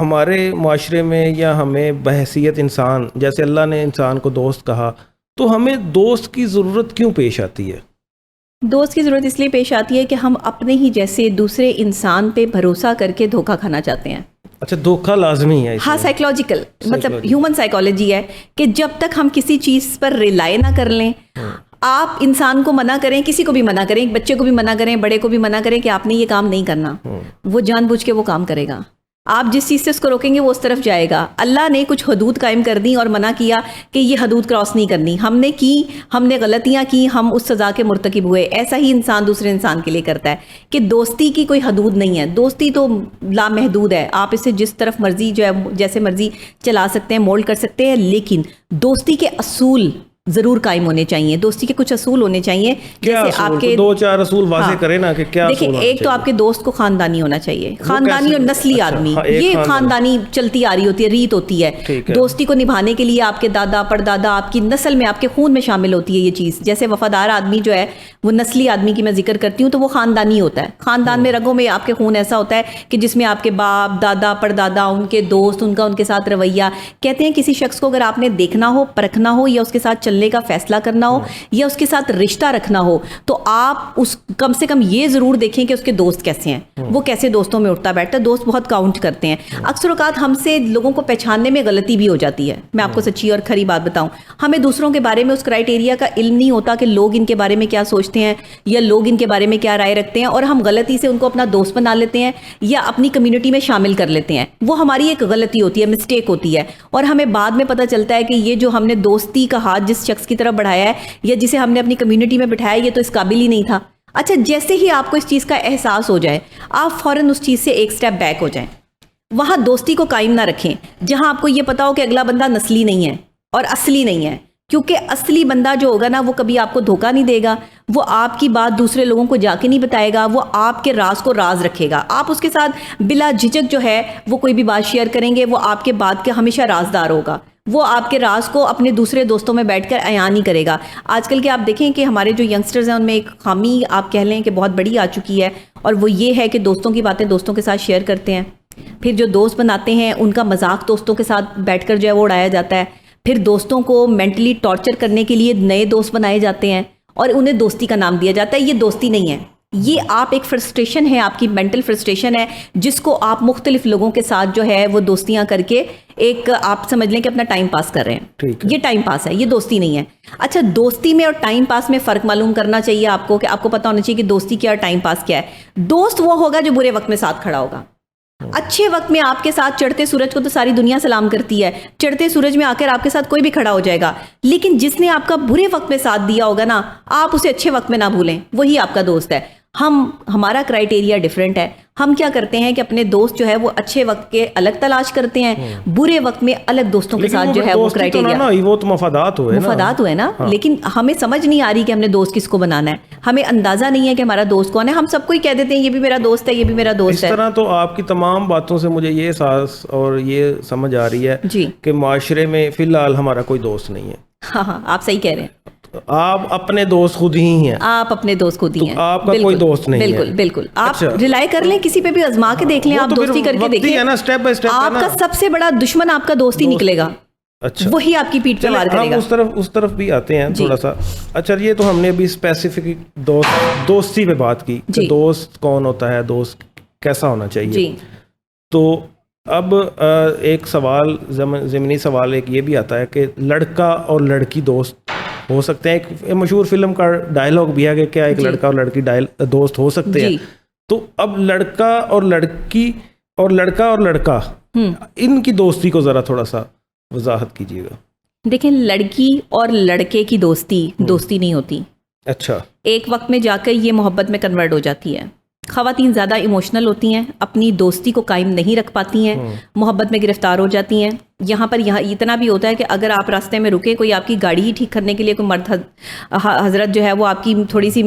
ہمارے معاشرے میں یا ہمیں بحیثیت انسان، جیسے اللہ نے انسان کو دوست کہا، تو ہمیں دوست کی ضرورت کیوں پیش آتی ہے؟ دوست کی ضرورت اس لیے پیش آتی ہے کہ ہم اپنے ہی جیسے دوسرے انسان پہ بھروسہ کر کے دھوکہ کھانا چاہتے ہیں. اچھا، دھوکہ لازمی ہے اس ہاں، میں؟ سائیکولوجیکل، مطلب ہیومن سائیکالوجی ہے کہ جب تک ہم کسی چیز پر ریلائی نہ کر لیں، آپ انسان کو منع کریں، کسی کو بھی منع کریں، ایک بچے کو بھی منع کریں، بڑے کو بھی منع کریں کہ آپ نے یہ کام نہیں کرنا، وہ جان بوجھ کے وہ کام کرے گا. آپ جس چیز سے اس کو روکیں گے وہ اس طرف جائے گا. اللہ نے کچھ حدود قائم کر دی اور منع کیا کہ یہ حدود کراس نہیں کرنی. ہم نے کی، ہم نے غلطیاں کی، ہم اس سزا کے مرتکب ہوئے. ایسا ہی انسان دوسرے انسان کے لیے کرتا ہے کہ دوستی کی کوئی حدود نہیں ہے. دوستی تو لامحدود ہے، آپ اسے جس طرف مرضی جو ہے جیسے مرضی چلا سکتے ہیں، مولڈ کر سکتے ہیں، لیکن دوستی کے اصول ضرور قائم ہونے چاہیے. دوستی کے کچھ اصول ہونے چاہیے، جیسے آپ کے 2-4 اصول واضح کریں نا کہ کیا دیکھیں. ایک تو آپ کے دوست کو خاندانی ہونا چاہیے، خاندانی اور نسلی آدمی. یہ خاندانی چلتی آ رہی ہوتی ہے، ریت ہوتی ہے. دوستی کو نبھانے کے لیے آپ کے دادا پردادا، آپ کی نسل میں، آپ کے خون میں شامل ہوتی ہے یہ چیز. جیسے وفادار آدمی جو ہے وہ نسلی آدمی کی میں ذکر کرتی ہوں تو وہ خاندانی ہوتا ہے. خاندان میں رگوں میں آپ کے خون ایسا ہوتا ہے کہ جس میں آپ کے باپ دادا پردادا، ان کے دوست، ان کے ساتھ رویہ. کہتے ہیں کسی شخص کو اگر آپ نے دیکھنا ہو، پرکھنا ہو، یا اس کے ساتھ چلنے کا فیصلہ کرنا ہو، یا اس کے ساتھ رشتہ رکھنا ہو، تو آپ اس کم سے کم یہ ضرور دیکھیں کہ اس کے دوست کیسے ہیں، وہ کیسے دوستوں میں اٹھتا بیٹھتا. دوست بہت کاؤنٹ کرتے ہیں. اکثر اوقات ہم سے لوگوں کو پہچاننے میں غلطی بھی ہو جاتی ہے. میں آپ کو سچی اور کھری بات بتاؤں، ہمیں دوسروں کے بارے میں اس کرائٹیریا کا علم نہیں ہوتا کہ لوگ ان کے بارے میں کیا سوچتے ہیں یا لوگ ان کے بارے میں کیا رائے رکھتے ہیں، اور ہم غلطی سے ان کو اپنا دوست بنا لیتے ہیں یا اپنی کمیونٹی میں شامل کر لیتے ہیں. وہ ہماری ایک غلطی ہوتی ہے، مسٹیک ہوتی ہے، اور ہمیں بعد میں پتہ چلتا ہے کہ یہ جو ہم نے دوستی کا ہاتھ جس شخص کی طرف بڑھایا ہے یا جسے ہم نے اپنی کمیونٹی میں بٹھایا، یہ تو اس قابل ہی نہیں تھا. اچھا، جیسے ہی آپ کو اس چیز کا احساس ہو جائے، آپ فوراً اس چیز سے ایک سٹیپ بیک ہو جائیں. وہاں دوستی کو قائم نہ رکھیں جہاں آپ کو یہ پتا ہو کہ اگلا بندہ نسلی نہیں ہے اور اصلی نہیں ہے. کیونکہ اصلی بندہ جو ہوگا نا، وہ کبھی آپ کو دھوکہ نہیں دے گا، وہ آپ کی بات دوسرے لوگوں کو جا کے نہیں بتائے گا، وہ آپ کے راز کو راز رکھے گا. آپ اس کے ساتھ بلا جھجک جو ہے وہ کوئی بھی بات شیئر کریں گے، وہ آپ کے بات کے ہمیشہ رازدار ہوگا. وہ آپ کے راز کو اپنے دوسرے دوستوں میں بیٹھ کر عیاں نہیں کرے گا. آج کل کے آپ دیکھیں کہ ہمارے جو ینگسٹرز ہیں ان میں ایک خامی آپ کہہ لیں کہ بہت بڑی آ چکی ہے، اور وہ یہ ہے کہ دوستوں کی باتیں دوستوں کے ساتھ شیئر کرتے ہیں. پھر جو دوست بناتے ہیں ان کا مذاق دوستوں کے ساتھ بیٹھ کر جو ہے وہ اڑایا جاتا ہے. پھر دوستوں کو مینٹلی ٹارچر کرنے کے لیے نئے دوست بنائے جاتے ہیں اور انہیں دوستی کا نام دیا جاتا ہے. یہ دوستی نہیں ہے، یہ آپ ایک فرسٹریشن ہے، آپ کی مینٹل فرسٹریشن ہے، جس کو آپ مختلف لوگوں کے ساتھ جو ہے وہ دوستیاں کر کے ایک آپ سمجھ لیں کہ اپنا ٹائم پاس کر رہے ہیں. یہ ٹائم پاس ہے، یہ دوستی نہیں ہے. اچھا، دوستی میں اور ٹائم پاس میں فرق معلوم کرنا چاہیے آپ کو، کہ آپ کو پتا ہونا چاہیے کہ دوستی کیا اور ٹائم پاس کیا ہے. دوست وہ ہوگا جو برے وقت میں ساتھ کھڑا ہوگا. اچھے وقت میں آپ کے ساتھ چڑھتے سورج کو تو ساری دنیا سلام کرتی ہے، چڑھتے سورج میں آ کر آپ کے ساتھ کوئی بھی کھڑا ہو جائے گا. لیکن جس نے آپ کا برے وقت میں ساتھ دیا ہوگا نا، آپ اسے اچھے وقت میں نہ بھولیں، وہی آپ کا دوست ہے. ہمارا کرائٹیریا ڈیفرنٹ ہے. ہم کیا کرتے ہیں کہ اپنے دوست جو ہے وہ اچھے وقت کے الگ تلاش کرتے ہیں، برے وقت میں الگ دوستوں کے ساتھ جو ہے وہ کرائٹیریا، وہ تو مفادات ہوئے نا. لیکن ہمیں سمجھ نہیں آ رہی کہ ہم نے دوست کس کو بنانا ہے. ہمیں اندازہ نہیں ہے کہ ہمارا دوست کون ہے. ہم سب کو ہی کہہ دیتے ہیں یہ بھی میرا دوست ہے، یہ بھی میرا دوست ہے. اس طرح تو آپ کی تمام باتوں سے مجھے یہ احساس اور یہ سمجھ آ رہی ہے جی کہ معاشرے میں فی الحال ہمارا کوئی دوست نہیں ہے. ہاں، آپ صحیح کہہ رہے ہیں. آپ اپنے دوست خود ہی ہیں. آپ اپنے دوست خود ہی ہیں. آپ کا کوئی دوست نہیں ہے. بالکل بالکل. آپ ریلائی کر لیں، کسی پہ بھی آزما کے دیکھ لیں، آپ دوستی کر کے دیکھیں. آپ کا سب سے بڑا دشمن آپ کا دوست ہی نکلے گا. اچھا، وہی آپ کی پیٹھ پہ وار کرے گا. اس طرف بھی آتے ہیں تھوڑا سا. اچھا، یہ تو ہم نے ابھی اسپیسیفک دوستی پہ بات کی کہ دوست کون ہوتا ہے، دوست کیسا ہونا چاہیے. تو اب ایک سوال، ضمنی سوال ایک یہ بھی آتا ہے کہ لڑکا اور لڑکی دوست ہو سکتے ہیں. ایک مشہور فلم کا ڈائلاگ بھی ہے کہ کیا ایک لڑکا اور لڑکی دوست ہو سکتے ہیں. تو اب لڑکا اور لڑکی اور لڑکا اور لڑکا، ان کی دوستی کو ذرا تھوڑا سا وضاحت کیجیے گا. دیکھیں، لڑکی اور لڑکے کی دوستی نہیں ہوتی. اچھا، ایک وقت میں جا کر یہ محبت میں کنورٹ ہو جاتی ہے. خواتین زیادہ ایموشنل ہوتی ہیں، اپنی دوستی کو قائم نہیں رکھ پاتی ہیں، محبت میں گرفتار ہو جاتی ہیں. یہاں اتنا بھی ہوتا ہے کہ اگر آپ راستے میں رکیں، کوئی آپ کی گاڑی ہی ٹھیک کرنے کے لیے کوئی مرد حضرت جو ہے وہ آپ کی تھوڑی سی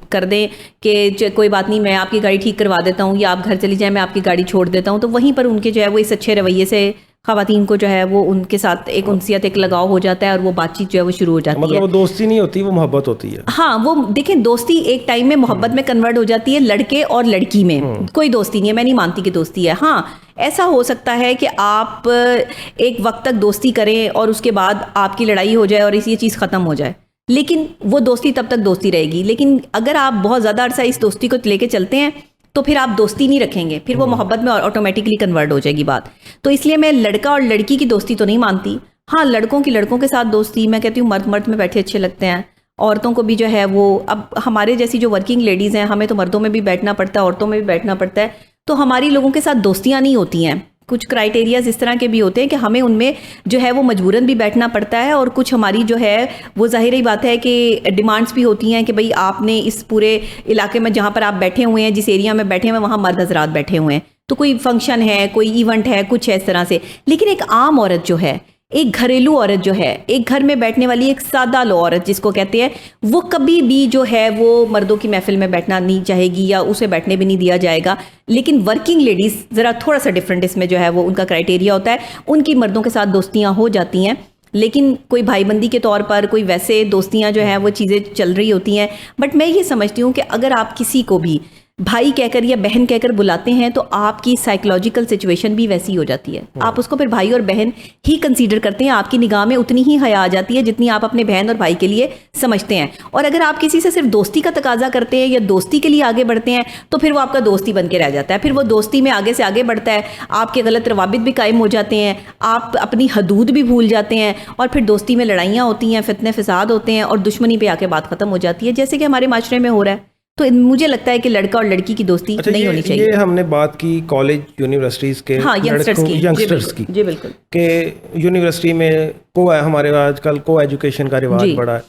کر دیں کہ کوئی بات نہیں، میں آپ کی گاڑی ٹھیک کروا دیتا ہوں، یا آپ گھر چلی جائیں، میں آپ کی گاڑی چھوڑ دیتا ہوں، تو وہیں پر ان کے جو ہے وہ اس اچھے رویے سے خواتین کو جو ہے وہ ان کے ساتھ ایک انسیت ایک لگاؤ ہو جاتا ہے اور وہ بات چیت جو ہے وہ شروع ہو جاتی ہے. مطلب وہ دوستی نہیں ہوتی, وہ محبت ہوتی ہے. ہاں وہ دیکھیں دوستی ایک ٹائم میں محبت میں کنورٹ ہو جاتی ہے لڑکے اور لڑکی میں. کوئی دوستی نہیں ہے, میں نہیں مانتی کہ دوستی ہے. ہاں ایسا ہو سکتا ہے کہ آپ ایک وقت تک دوستی کریں اور اس کے بعد آپ کی لڑائی ہو جائے اور یہ چیز ختم ہو جائے, لیکن وہ دوستی تب تک دوستی رہے گی. لیکن اگر آپ بہت زیادہ عرصہ اس دوستی کو لے کے چلتے ہیں تو پھر آپ دوستی نہیں رکھیں گے, پھر وہ محبت میں آٹومیٹکلی کنورٹ ہو جائے گی بات. تو اس لیے میں لڑکا اور لڑکی کی دوستی تو نہیں مانتی. ہاں لڑکوں کی لڑکوں کے ساتھ دوستی, میں کہتی ہوں مرد مرد میں بیٹھے اچھے لگتے ہیں. عورتوں کو بھی جو ہے وہ, اب ہمارے جیسی جو ورکنگ لیڈیز ہیں, ہمیں تو مردوں میں بھی بیٹھنا پڑتا ہے, عورتوں میں بھی بیٹھنا پڑتا ہے, تو ہماری لوگوں کے ساتھ دوستیاں نہیں ہوتی ہیں. کچھ کرائٹیریاز اس طرح کے بھی ہوتے ہیں کہ ہمیں ان میں جو ہے وہ مجبوراً بھی بیٹھنا پڑتا ہے, اور کچھ ہماری جو ہے وہ ظاہر ہی بات ہے کہ ڈیمانڈس بھی ہوتی ہیں کہ بھئی آپ نے اس پورے علاقے میں جہاں پر آپ بیٹھے ہوئے ہیں, جس ایریا میں بیٹھے ہوئے ہیں, وہاں مرد حضرات بیٹھے ہوئے ہیں, تو کوئی فنکشن ہے, کوئی ایونٹ ہے, کچھ ہے اس طرح سے. لیکن ایک عام عورت جو ہے, ایک گھریلو عورت جو ہے, ایک گھر میں بیٹھنے والی ایک سادہ لو عورت جس کو کہتے ہیں, وہ کبھی بھی جو ہے وہ مردوں کی محفل میں بیٹھنا نہیں چاہے گی یا اسے بیٹھنے بھی نہیں دیا جائے گا. لیکن ورکنگ لیڈیز ذرا تھوڑا سا ڈفرینٹ اس میں جو ہے وہ ان کا کرائٹیریا ہوتا ہے, ان کی مردوں کے ساتھ دوستیاں ہو جاتی ہیں, لیکن کوئی بھائی بندی کے طور پر کوئی ویسے دوستیاں جو ہیں وہ چیزیں چل رہی ہوتی ہیں. بٹ میں یہ سمجھتی ہوں کہ اگر آپ کسی کو بھی بھائی کہہ کر یا بہن کہہ کر بلاتے ہیں تو آپ کی سائیکولوجیکل سچویشن بھی ویسی ہو جاتی ہے. آپ اس کو پھر بھائی اور بہن ہی کنسیڈر کرتے ہیں, آپ کی نگاہ میں اتنی ہی حیا آ جاتی ہے جتنی آپ اپنے بہن اور بھائی کے لیے سمجھتے ہیں. اور اگر آپ کسی سے صرف دوستی کا تقاضا کرتے ہیں یا دوستی کے لیے آگے بڑھتے ہیں تو پھر وہ آپ کا دوستی بن کے رہ جاتا ہے. پھر وہ دوستی میں آگے سے آگے بڑھتا ہے, آپ کے غلط روابط بھی قائم ہو جاتے ہیں, آپ اپنی حدود بھی بھول جاتے ہیں, اور پھر دوستی میں لڑائیاں ہوتی ہیں, فتنے فساد ہوتے ہیں, اور دشمنی پہ آ کے بات ختم ہو جاتی ہے, جیسے کہ ہمارے معاشرے میں ہو رہا ہے. تو مجھے لگتا ہے کہ لڑکا اور لڑکی کی دوستی نہیں ہونی چاہیے. یہ ہم نے بات کی کالج یونیورسٹیز کے ینگسٹرز کی, جی بالکل, کہ یونیورسٹی میں ہمارے آج کل کو ایجوکیشن کا رواج بڑھا ہے,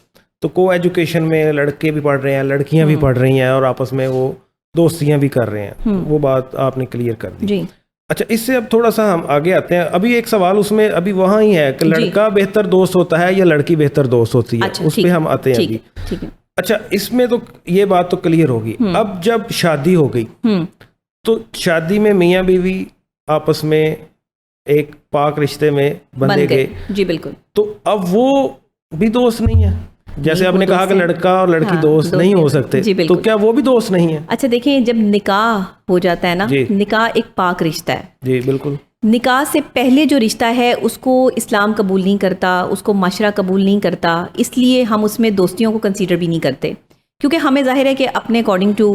تو کو ایجوکیشن میں لڑکے بھی پڑھ رہے ہیں, لڑکیاں بھی پڑھ رہی ہیں, اور آپس میں وہ دوستیاں بھی کر رہے ہیں. وہ بات آپ نے کلیئر کر دی. اچھا, اس سے اب تھوڑا سا ہم آگے آتے ہیں. ابھی ایک سوال اس میں ابھی وہاں ہی ہے کہ لڑکا بہتر دوست ہوتا ہے یا لڑکی بہتر دوست ہوتی ہے, اس پہ ہم آتے ہیں ابھی. اچھا, اس میں تو یہ بات تو کلیئر ہوگی. اب جب شادی ہو گئی تو شادی میں میاں بیوی آپس میں ایک پاک رشتے میں بندھے گئے. جی بالکل. تو اب وہ بھی دوست نہیں ہے, جیسے آپ نے کہا کہ لڑکا اور لڑکی دوست نہیں ہو سکتے, تو کیا وہ بھی دوست نہیں ہے؟ اچھا دیکھیں, جب نکاح ہو جاتا ہے نا, نکاح ایک پاک رشتہ ہے. جی بالکل. نکاح سے پہلے جو رشتہ ہے اس کو اسلام قبول نہیں کرتا, اس کو معاشرہ قبول نہیں کرتا, اس لیے ہم اس میں دوستیوں کو کنسیڈر بھی نہیں کرتے, کیونکہ ہمیں ظاہر ہے کہ اپنے اکارڈنگ ٹو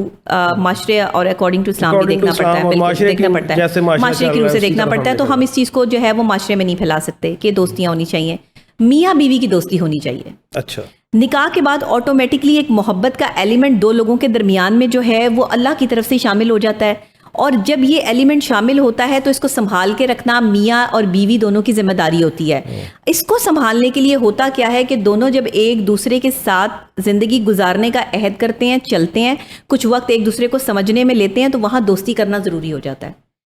معاشرے اور اکارڈنگ ٹو اسلام بھی دیکھنا پڑتا ہے, دیکھنا پڑتا ہے, معاشرے کی روح سے دیکھنا پڑتا ہے. تو ہم اس چیز کو جو ہے وہ معاشرے میں نہیں پھیلا سکتے کہ دوستیاں ہونی چاہیے. میاں بیوی کی دوستی ہونی چاہیے. اچھا, نکاح کے بعد آٹومیٹکلی ایک محبت کا ایلیمنٹ دو لوگوں کے درمیان میں جو ہے وہ اللہ کی طرف سے شامل ہو جاتا ہے, اور جب یہ ایلیمنٹ شامل ہوتا ہے تو اس کو سنبھال کے رکھنا میاں اور بیوی دونوں کی ذمہ داری ہوتی ہے. اس کو سنبھالنے کے لیے ہوتا کیا ہے کہ دونوں جب ایک دوسرے کے ساتھ زندگی گزارنے کا عہد کرتے ہیں, چلتے ہیں, کچھ وقت ایک دوسرے کو سمجھنے میں لیتے ہیں, تو وہاں دوستی کرنا ضروری ہو جاتا ہے.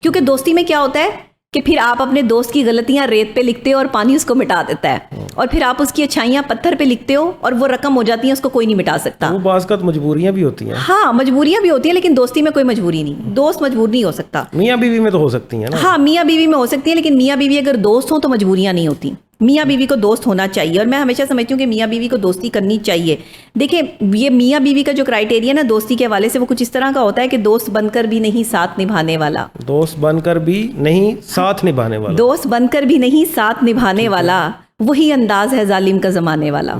کیونکہ دوستی میں کیا ہوتا ہے کہ پھر آپ اپنے دوست کی غلطیاں ریت پہ لکھتے ہو اور پانی اس کو مٹا دیتا ہے, اور پھر آپ اس کی اچھائیاں پتھر پہ لکھتے ہو اور وہ رقم ہو جاتی ہیں, اس کو کوئی نہیں مٹا سکتا. وہ بعض اوقات مجبوریاں بھی ہوتی ہیں. ہاں مجبوریاں بھی ہوتی ہیں, لیکن دوستی میں کوئی مجبوری نہیں, دوست مجبور نہیں ہو سکتا. میاں بیوی میں تو ہو سکتی ہیں نا. ہاں میاں بیوی میں ہو سکتی ہیں, لیکن میاں بیوی اگر دوست ہوں تو مجبوریاں نہیں ہوتی. میاں بیوی کو دوست ہونا چاہیے, اور میں ہمیشہ سمجھتی ہوں کہ میاں بیوی کو دوستی کرنی چاہیے. دیکھیں یہ میاں بیوی کا جو کرائٹیریا نا دوستی کے حوالے سے وہ کچھ اس طرح کا ہوتا ہے کہ دوست بن کر بھی نہیں ساتھ نبھانے والا. دوست بن کر بھی نہیں ساتھ نبھانے والا. دوست بن کر بھی نہیں ساتھ نبھانے والا, وہی انداز ہے ظالم کا زمانے والا.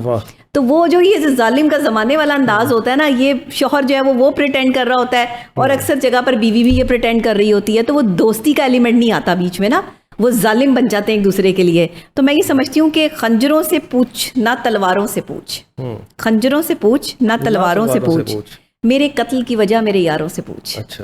تو وہ جو یہ ظالم کا زمانے والا انداز ہوتا ہے نا, یہ شوہر جو ہے وہ پریٹینڈ کر رہا ہوتا ہے, اور اکثر جگہ پر بیوی بھی یہ پریٹینڈ کر رہی ہوتی ہے, تو وہ دوستی کا ایلیمنٹ نہیں آتا بیچ میں نا, وہ ظالم بن جاتے ہیں ایک دوسرے کے لیے. تو میں یہ سمجھتی ہوں کہ خنجروں سے پوچھ نہ تلواروں سے پوچھ, خنجروں سے پوچھ نہ تلواروں سے پوچھ, میرے قتل کی وجہ میرے یاروں سے پوچھ. اچھا,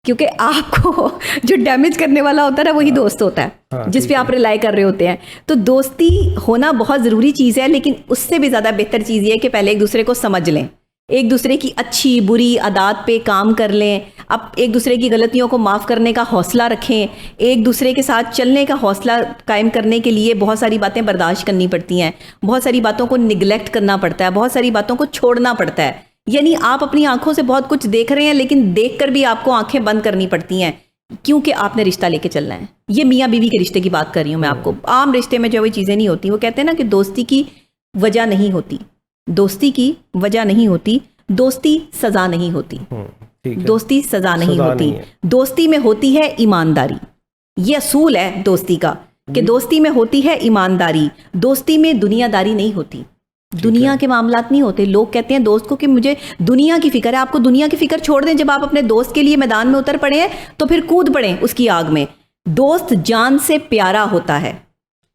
کیونکہ آپ کو جو ڈیمیج کرنے والا ہوتا ہے نا وہی دوست ہوتا ہے جس پہ آپ ریلائی کر رہے ہوتے ہیں. تو دوستی ہونا بہت ضروری چیز ہے, لیکن اس سے بھی زیادہ بہتر چیز یہ ہے کہ پہلے ایک دوسرے کو سمجھ لیں, ایک دوسرے کی اچھی بری عادات پہ کام کر لیں, اب ایک دوسرے کی غلطیوں کو معاف کرنے کا حوصلہ رکھیں, ایک دوسرے کے ساتھ چلنے کا حوصلہ قائم کرنے کے لیے بہت ساری باتیں برداشت کرنی پڑتی ہیں, بہت ساری باتوں کو نگلیکٹ کرنا پڑتا ہے, بہت ساری باتوں کو چھوڑنا پڑتا ہے. یعنی آپ اپنی آنکھوں سے بہت کچھ دیکھ رہے ہیں, لیکن دیکھ کر بھی آپ کو آنکھیں بند کرنی پڑتی ہیں کیونکہ آپ نے رشتہ لے کے چلنا ہے. یہ میاں بیوی کے رشتے کی بات کر رہی ہوں میں آپ کو. عام رشتے میں جو وہ چیزیں نہیں ہوتی. وہ کہتے ہیں نا کہ دوستی کی وجہ نہیں ہوتی, دوستی کی وجہ نہیں ہوتی, دوستی سزا نہیں ہوتی, دوستی سزا نہیں ہوتی, دوستی میں ہوتی ہے ایمانداری. یہ اصول ہے دوستی کا کہ دوستی میں ہوتی ہے ایمانداری, دوستی میں دنیا داری نہیں ہوتی, دنیا کے معاملات نہیں ہوتے. لوگ کہتے ہیں دوست کو کہ مجھے دنیا کی فکر ہے. آپ کو دنیا کی فکر چھوڑ دیں, جب آپ اپنے دوست کے لیے میدان میں اتر پڑے ہیں تو پھر کود پڑیں اس کی آگ میں. دوست جان سے پیارا ہوتا ہے,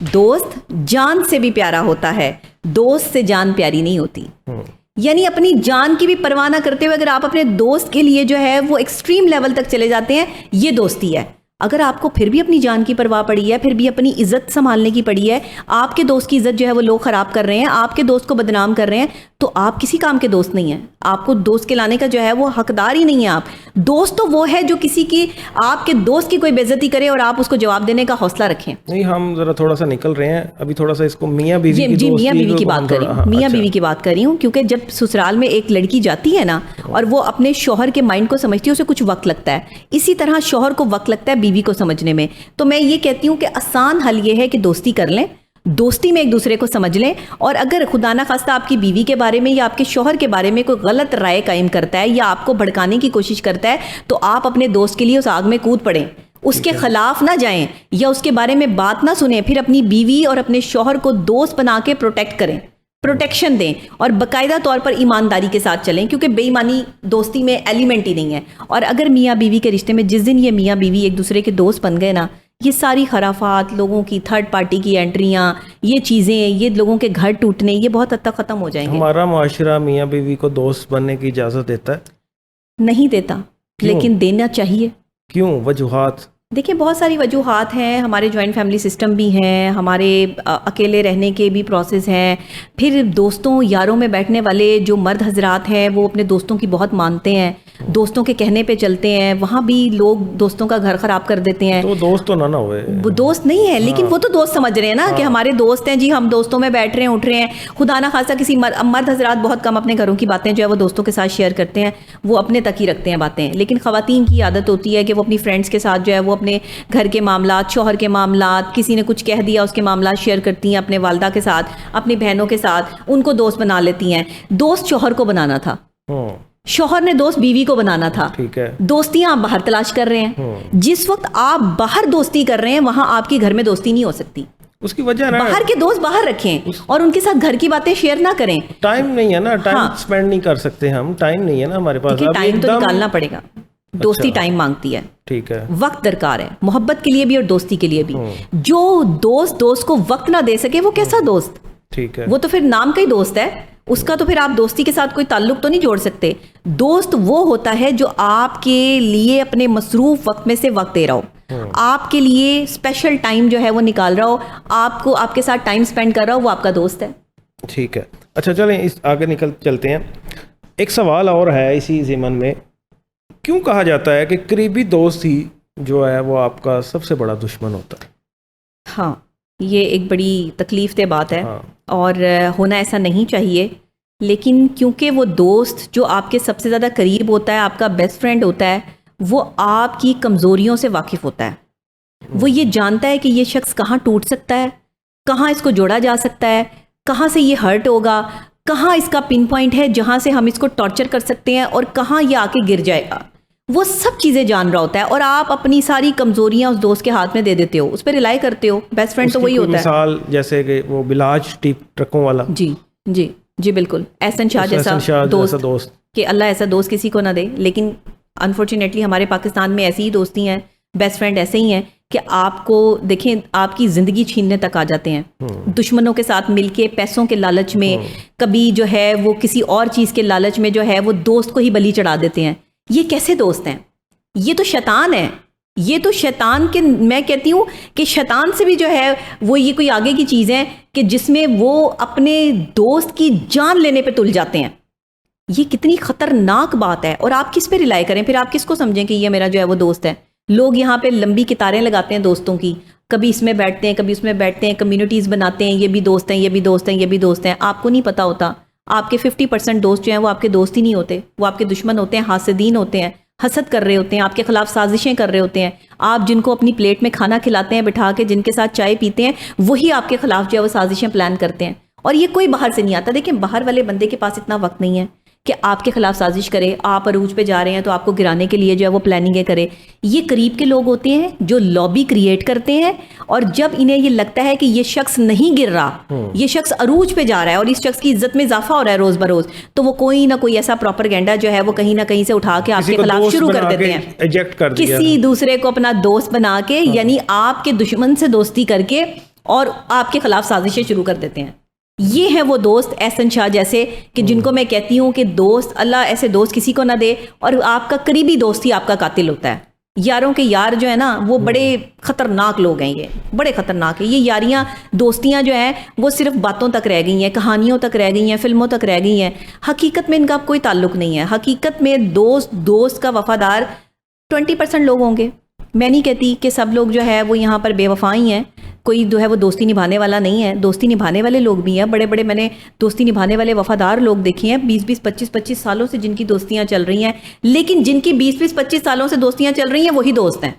دوست جان سے بھی پیارا ہوتا ہے, دوست سے جان پیاری نہیں ہوتی. یعنی اپنی جان کی بھی پرواہ نہ کرتے ہوئے اگر آپ اپنے دوست کے لیے جو ہے وہ ایکسٹریم لیول تک چلے جاتے ہیں, یہ دوستی ہے. اگر آپ کو پھر بھی اپنی جان کی پرواہ پڑی ہے, پھر بھی اپنی عزت سنبھالنے کی پڑی ہے, آپ کے دوست کی عزت جو ہے وہ لوگ خراب کر رہے ہیں, آپ کے دوست کو بدنام کر رہے ہیں, تو آپ کسی کام کے دوست نہیں ہیں. آپ کو دوست کے لانے کا جو ہے وہ حقدار ہی نہیں ہے. آپ دوست تو وہ ہے جو کسی کی, آپ کے دوست کی کوئی بے عزتی کرے اور آپ اس کو جواب دینے کا حوصلہ رکھیں. نہیں, ہم ذرا تھوڑا سا نکل رہے ہیں ابھی, تھوڑا سا اس کو میاں بیوی کی جی میاں بیوی کی بات کر رہی ہوں, میاں بیوی کی بات کر رہی ہوں. کیونکہ جب سسرال میں ایک لڑکی جاتی ہے نا اور وہ اپنے شوہر کے مائنڈ کو سمجھتی ہے, اسے کچھ وقت لگتا ہے. اسی طرح شوہر کو وقت لگتا ہے بیوی کو سمجھنے میں. تو میں یہ کہتی ہوں کہ آسان حل یہ ہے کہ دوستی کر لیں, دوستی میں ایک دوسرے کو سمجھ لیں. اور اگر خدا نہ خواستہ آپ کی بیوی کے بارے میں یا آپ کے شوہر کے بارے میں کوئی غلط رائے قائم کرتا ہے یا آپ کو بھڑکانے کی کوشش کرتا ہے, تو آپ اپنے دوست کے لیے اس آگ میں کود پڑیں, اس کے خلاف نہ جائیں یا اس کے بارے میں بات نہ سنیں. پھر اپنی بیوی اور اپنے شوہر کو دوست بنا کے پروٹیکٹ کریں, پروٹیکشن دیں, اور باقاعدہ طور پر ایمانداری کے ساتھ چلیں, کیونکہ بے ایمانی دوستی میں ایلیمنٹ ہی نہیں ہے. اور اگر میاں بیوی کے رشتے میں جس دن یہ میاں بیوی ایک دوسرے کے دوست بن گئے نا, یہ ساری خرافات, لوگوں کی تھرڈ پارٹی کی انٹریاں, یہ چیزیں, یہ لوگوں کے گھر ٹوٹنے, یہ بہت حد تک ختم ہو جائیں گے. ہمارا معاشرہ میاں بیوی کو دوست بننے کی اجازت دیتا ہے؟ نہیں دیتا, لیکن دینا چاہیے. کیوں؟ وجوہات دیکھیں بہت ساری وجوہات ہیں. ہمارے جوائنٹ فیملی سسٹم بھی ہیں, ہمارے اکیلے رہنے کے بھی پروسیس ہیں. پھر دوستوں یاروں میں بیٹھنے والے جو مرد حضرات ہیں وہ اپنے دوستوں کی بہت مانتے ہیں, دوستوں کے کہنے پہ چلتے ہیں, وہاں بھی لوگ دوستوں کا گھر خراب کر دیتے ہیں. تو دوست تو نہ ہوئے, وہ دوست نہیں ہے, لیکن وہ تو دوست سمجھ رہے ہیں نا کہ ہمارے دوست ہیں جی, ہم دوستوں میں بیٹھ رہے ہیں, اٹھ رہے ہیں. خدا نہ خاصا کسی مرد حضرات بہت کم اپنے گھروں کی باتیں جو ہے وہ دوستوں کے ساتھ شیئر کرتے ہیں, وہ اپنے تک ہی رکھتے ہیں باتیں. لیکن خواتین کی عادت ہوتی ہے کہ وہ اپنی فرینڈس کے ساتھ جو ہے وہ اپنے گھر کے معاملات, شوہر کے معاملات, کسی نے کچھ کہہ دیا اس کے معاملات شیئر کرتی ہیں اپنے والدہ کے ساتھ, اپنی بہنوں کے ساتھ, ان کو دوست بنا لیتی ہیں. دوست شوہر کو بنانا تھا, شوہر نے دوست بیوی کو بنانا تھا. ٹھیک ہے, دوستیاں آپ باہر تلاش کر رہے ہیں. جس وقت آپ باہر دوستی کر رہے ہیں وہاں آپ کے گھر میں دوستی نہیں ہو سکتی. اس کی وجہ باہر کے دوست باہر رکھیں اور ان کے ساتھ گھر کی باتیں شیئر نہ کریں. ٹائم نہیں ہے نا, ٹائم سپینڈ نہیں کر سکتے ہم, ٹائم نہیں ہے نا ہمارے پاس. ٹائم تو نکالنا پڑے گا, دوستی ٹائم مانگتی ہے. ٹھیک ہے, وقت درکار ہے, محبت کے لیے بھی اور دوستی کے لیے بھی. جو دوست کو وقت نہ دے سکے وہ کیسا دوست؟ ٹھیک ہے, وہ تو پھر نام کا ہی دوست ہے, اس کا تو پھر آپ دوستی کے ساتھ کوئی تعلق تو نہیں جوڑ سکتے. دوست وہ ہوتا ہے جو آپ کے لیے اپنے مصروف وقت میں سے وقت دے رہا ہو, آپ کے لیے اسپیشل ٹائم جو ہے وہ نکال رہا ہو, آپ کے ساتھ ٹائم سپینڈ کر رہا ہو, وہ آپ کا دوست ہے. ٹھیک ہے. اچھا چلیں آگے چلتے ہیں. ایک سوال اور ہے اسی ضمن میں, کیوں کہا جاتا ہے کہ قریبی دوست ہی جو ہے وہ آپ کا سب سے بڑا دشمن ہوتا ہے؟ ہاں, یہ ایک بڑی تکلیف دہ بات ہے اور ہونا ایسا نہیں چاہیے. لیکن کیونکہ وہ دوست جو آپ کے سب سے زیادہ قریب ہوتا ہے, آپ کا بیسٹ فرینڈ ہوتا ہے, وہ آپ کی کمزوریوں سے واقف ہوتا ہے. وہ یہ جانتا ہے کہ یہ شخص کہاں ٹوٹ سکتا ہے, کہاں اس کو جوڑا جا سکتا ہے, کہاں سے یہ ہرٹ ہوگا, کہاں اس کا پن پوائنٹ ہے جہاں سے ہم اس کو ٹارچر کر سکتے ہیں اور کہاں یہ آ کے گر جائے گا. وہ سب چیزیں جان رہا ہوتا ہے اور آپ اپنی ساری کمزوریاں اس دوست کے ہاتھ میں دے دیتے ہو, اس پہ ریلائی کرتے ہو. بیسٹ فرینڈ تو وہی ہوتا ہے. مثال جیسے کہ وہ بلاج ٹرکوں والا. جی جی جی بالکل, احسن شاہ جیسا دوست, کہ اللہ ایسا دوست کسی کو نہ دے. لیکن انفارچونیٹلی ہمارے پاکستان میں ایسی ہی دوستی ہیں, بیسٹ فرینڈ ایسے ہی ہیں کہ آپ کو دیکھیں آپ کی زندگی چھیننے تک آ جاتے ہیں. دشمنوں کے ساتھ مل کے پیسوں کے لالچ میں, کبھی جو ہے وہ کسی اور چیز کے لالچ میں جو ہے وہ دوست کو ہی بلی چڑھا دیتے ہیں. یہ کیسے دوست ہیں؟ یہ تو شیطان ہے. یہ تو شیطان کے, میں کہتی ہوں کہ شیطان سے بھی جو ہے وہ یہ کوئی آگے کی چیز ہے کہ جس میں وہ اپنے دوست کی جان لینے پہ تل جاتے ہیں. یہ کتنی خطرناک بات ہے. اور آپ کس پہ ریلائی کریں؟ پھر آپ کس کو سمجھیں کہ یہ میرا جو ہے وہ دوست ہے؟ لوگ یہاں پہ لمبی قطاریں لگاتے ہیں دوستوں کی, کبھی اس میں بیٹھتے ہیں, کبھی اس میں بیٹھتے ہیں, کمیونٹیز بناتے ہیں, یہ بھی دوست ہیں, یہ بھی دوست ہیں, یہ بھی دوست ہیں. آپ کو نہیں پتا ہوتا آپ کے 50% دوست جو ہیں وہ آپ کے دوست ہی نہیں ہوتے, وہ آپ کے دشمن ہوتے ہیں, حاسدین ہوتے ہیں. حسد کر رہے ہوتے ہیں, آپ کے خلاف سازشیں کر رہے ہوتے ہیں. آپ جن کو اپنی پلیٹ میں کھانا کھلاتے ہیں بٹھا کے, جن کے ساتھ چائے پیتے ہیں, وہی آپ کے خلاف جو ہے وہ سازشیں پلان کرتے ہیں. اور یہ کوئی باہر سے نہیں آتا. دیکھیں باہر والے بندے کے پاس اتنا وقت نہیں ہے کہ آپ کے خلاف سازش کرے. آپ عروج پہ جا رہے ہیں تو آپ کو گرانے کے لیے جو ہے وہ پلاننگیں کرے. یہ قریب کے لوگ ہوتے ہیں جو لابی کریٹ کرتے ہیں, اور جب انہیں یہ لگتا ہے کہ یہ شخص نہیں گر رہا, یہ شخص عروج پہ جا رہا ہے اور اس شخص کی عزت میں اضافہ ہو رہا ہے روز بروز, تو وہ کوئی نہ کوئی ایسا پروپیگنڈا جو ہے وہ کہیں نہ کہیں سے اٹھا کے آپ کے خلاف شروع کر دیتے ہیں, کسی دوسرے کو اپنا دوست بنا کے, یعنی آپ کے دشمن سے دوستی کر کے, اور آپ کے خلاف سازشیں شروع کر دیتے ہیں. یہ ہیں وہ دوست احسن شاہ جیسے, کہ جن کو میں کہتی ہوں کہ دوست, اللہ ایسے دوست کسی کو نہ دے, اور آپ کا قریبی دوست ہی آپ کا قاتل ہوتا ہے. یاروں کے یار جو ہے نا وہ بڑے خطرناک لوگ ہیں, یہ بڑے خطرناک ہیں. یہ یاریاں دوستیاں جو ہیں وہ صرف باتوں تک رہ گئی ہیں, کہانیوں تک رہ گئی ہیں, فلموں تک رہ گئی ہیں. حقیقت میں ان کا کوئی تعلق نہیں ہے. حقیقت میں دوست کا وفادار 20% لوگ ہوں گے. میں نہیں کہتی کہ سب لوگ جو ہے وہ یہاں پر بے وفا ہی ہیں, کوئی جو ہے وہ دوستی نبھانے والا نہیں ہے. دوستی نبھانے والے لوگ بھی ہیں, بڑے بڑے میں نے دوستی نبھانے والے وفادار لوگ دیکھے ہیں 20-20 25-25 سالوں سے جن کی دوستیاں چل رہی ہیں. لیکن جن کی 20-20 25 سالوں سے دوستیاں چل رہی ہیں وہی دوست ہیں.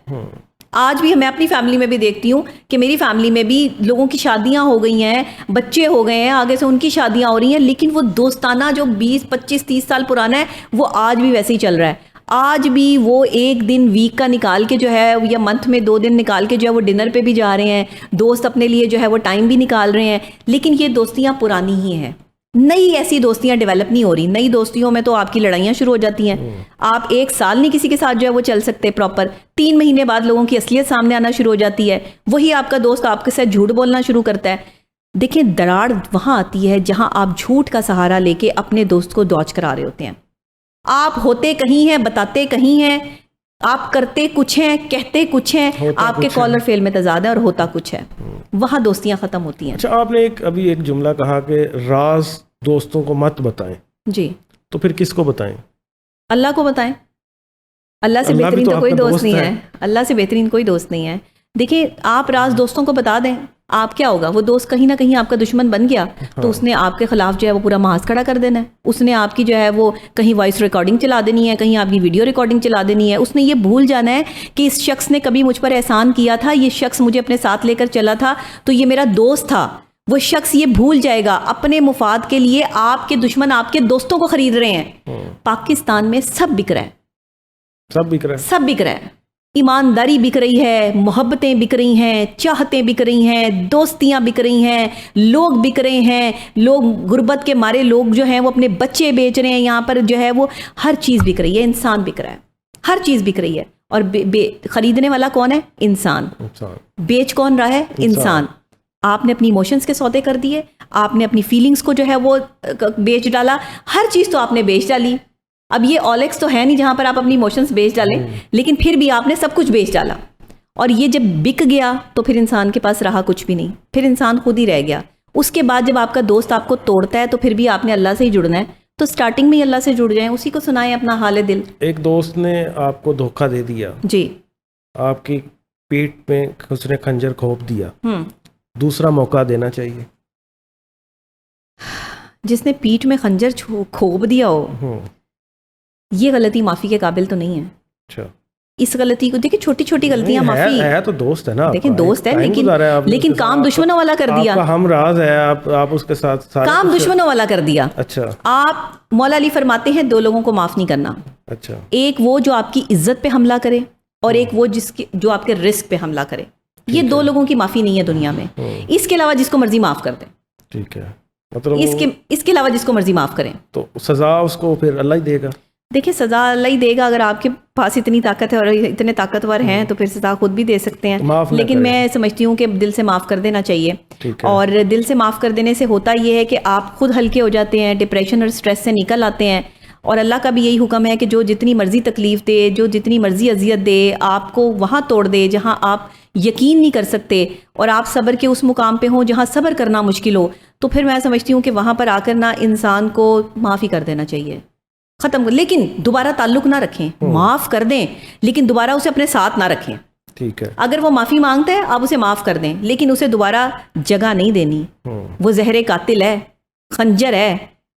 آج بھی میں اپنی فیملی میں بھی دیکھتی ہوں کہ میری فیملی میں بھی لوگوں کی شادیاں ہو گئی ہیں, بچے ہو گئے ہیں, آگے سے ان کی شادیاں ہو رہی ہیں, لیکن وہ دوستانہ جو 20 25 30 سال پرانا ہے وہ آج بھی ویسے ہی چل رہا ہے. آج بھی وہ ایک دن ویک کا نکال کے جو ہے, یا منتھ میں 2 دن نکال کے جو ہے وہ ڈنر پہ بھی جا رہے ہیں, دوست اپنے لیے جو ہے وہ ٹائم بھی نکال رہے ہیں. لیکن یہ دوستیاں پرانی ہی ہیں, نئی ایسی دوستیاں ڈیولپ نہیں ہو رہی. نئی دوستیوں میں تو آپ کی لڑائیاں شروع ہو جاتی ہیں. آپ 1 سال نہیں کسی کے ساتھ جو ہے وہ چل سکتے پراپر, 3 مہینے بعد لوگوں کی اصلیت سامنے آنا شروع ہو جاتی ہے. وہی آپ کا دوست آپ کے ساتھ جھوٹ بولنا شروع کرتا ہے. دیکھیں دراڑ وہاں آتی ہے جہاں آپ جھوٹ کا سہارا لے کے اپنے دوست کو دوج کرا رہے ہوتے ہیں. آپ ہوتے کہیں ہیں, بتاتے کہیں ہیں, آپ کرتے کچھ ہیں, کہتے کچھ ہیں, آپ کے کالر فیل میں تضاد ہے اور ہوتا کچھ ہے. وہاں دوستیاں ختم ہوتی ہیں. اچھا, آپ نے ابھی ایک جملہ کہا کہ راز دوستوں کو مت بتائیں. جی, تو پھر کس کو بتائیں؟ اللہ کو بتائیں. اللہ سے بہترین تو کوئی دوست نہیں ہے. اللہ سے بہترین کوئی دوست نہیں ہے. دیکھیں آپ راز دوستوں کو بتا دیں, آپ کیا ہوگا, وہ دوست کہیں نہ کہیں آپ کا دشمن بن گیا تو اس نے آپ کے خلاف جو ہے وہ پورا محاذ کھڑا کر دینا ہے. اس نے آپ کی جو ہے وہ کہیں وائس ریکارڈنگ چلا دینی ہے, کہیں آپ کی ویڈیو ریکارڈنگ چلا دینی ہے. اس نے یہ بھول جانا ہے کہ اس شخص نے کبھی مجھ پر احسان کیا تھا, یہ شخص مجھے اپنے ساتھ لے کر چلا تھا, تو یہ میرا دوست تھا. وہ شخص یہ بھول جائے گا. اپنے مفاد کے لیے آپ کے دشمن آپ کے دوستوں کو خرید رہے ہیں. پاکستان میں سب بک رہا ہے, سب بک رہا ہے, سب بک رہا ہے. ایمانداری بک رہی ہے, محبتیں بک رہی ہیں, چاہتیں بک رہی ہیں, دوستیاں بک رہی ہیں, لوگ بک رہے ہیں. لوگ غربت کے مارے لوگ جو ہیں وہ اپنے بچے بیچ رہے ہیں. یہاں پر جو ہے وہ ہر چیز بک رہی ہے. انسان بک رہا ہے, ہر چیز بک رہی ہے. اور خریدنے والا کون ہے؟ انسان. بیچ کون رہا ہے؟ انسان. آپ نے اپنی ایموشنز کے سودے کر دیے, آپ نے اپنی فیلنگز کو جو ہے وہ بیچ ڈالا, ہر چیز تو آپ نے بیچ ڈالی. اب یہ OLX تو ہے نہیں جہاں پر آپ اپنی ایموشنز بیچ ڈالیں, لیکن پھر بھی آپ نے سب کچھ بیچ ڈالا. اور یہ جب بک گیا تو پھر انسان کے پاس رہا کچھ بھی نہیں, پھر انسان خود ہی رہ گیا. اس کے بعد جب آپ کا دوست آپ کو توڑتا ہے تو پھر بھی آپ نے اللہ سے ہی جڑنا ہے, تو سٹارٹنگ میں ہی اللہ سے جڑ جائیں, اسی کو سنائیں اپنا حال دل. ایک دوست نے آپ کو دھوکہ دے دیا, جی, آپ کی پیٹ میں اس نے خنجر کھوپ دیا, دوسرا موقع دینا چاہیے. جس نے پیٹ میں خنجر کھوپ دیا ہو, یہ غلطی معافی کے قابل تو نہیں ہے. اچھا, اس غلطی کو دیکھیں, چھوٹی چھوٹی غلطیاں معافی ہے تو دوست ہے نا, دیکھیں دوست ہے, لیکن کام دشمنوں والا کر دیا. ہم راز ہے, آپ اس کے ساتھ کام دشمنوں والا کر دیا. اچھا, آپ مولا علی فرماتے ہیں 2 لوگوں کو معاف نہیں کرنا. اچھا, ایک وہ جو آپ کی عزت پہ حملہ کرے, اور ایک وہ جو آپ کے رزق پہ حملہ کرے. یہ 2 لوگوں کی معافی نہیں ہے دنیا میں. اس کے علاوہ جس کو مرضی معاف کر دیں. ٹھیک ہے, مطلب اس کے علاوہ جس کو مرضی معاف کریں, تو سزا اس کو پھر اللہ ہی دے گا. دیکھیں سزا اللہ ہی دے گا. اگر آپ کے پاس اتنی طاقت ہے اور اتنے طاقتور ہیں تو پھر سزا خود بھی دے سکتے ہیں, لیکن میں سمجھتی ہوں کہ دل سے معاف کر دینا چاہیے. اور دل سے معاف کر دینے سے ہوتا یہ ہے کہ آپ خود ہلکے ہو جاتے ہیں, ڈپریشن اور سٹریس سے نکل آتے ہیں. اور اللہ کا بھی یہی حکم ہے کہ جو جتنی مرضی تکلیف دے, جو جتنی مرضی اذیت دے, آپ کو وہاں توڑ دے جہاں آپ یقین نہیں کر سکتے, اور آپ صبر کے اس مقام پہ ہوں جہاں صبر کرنا مشکل ہو, تو پھر میں سمجھتی ہوں کہ وہاں پر آ کر نہ انسان کو معافی کر دینا چاہیے, ختم کر. لیکن دوبارہ تعلق نہ رکھیں, معاف کر دیں لیکن دوبارہ اسے اپنے ساتھ نہ رکھیں. ٹھیک ہے, اگر وہ معافی مانگتا ہے آپ اسے معاف کر دیں, لیکن اسے دوبارہ جگہ نہیں دینی. وہ زہر قاتل ہے, خنجر ہے,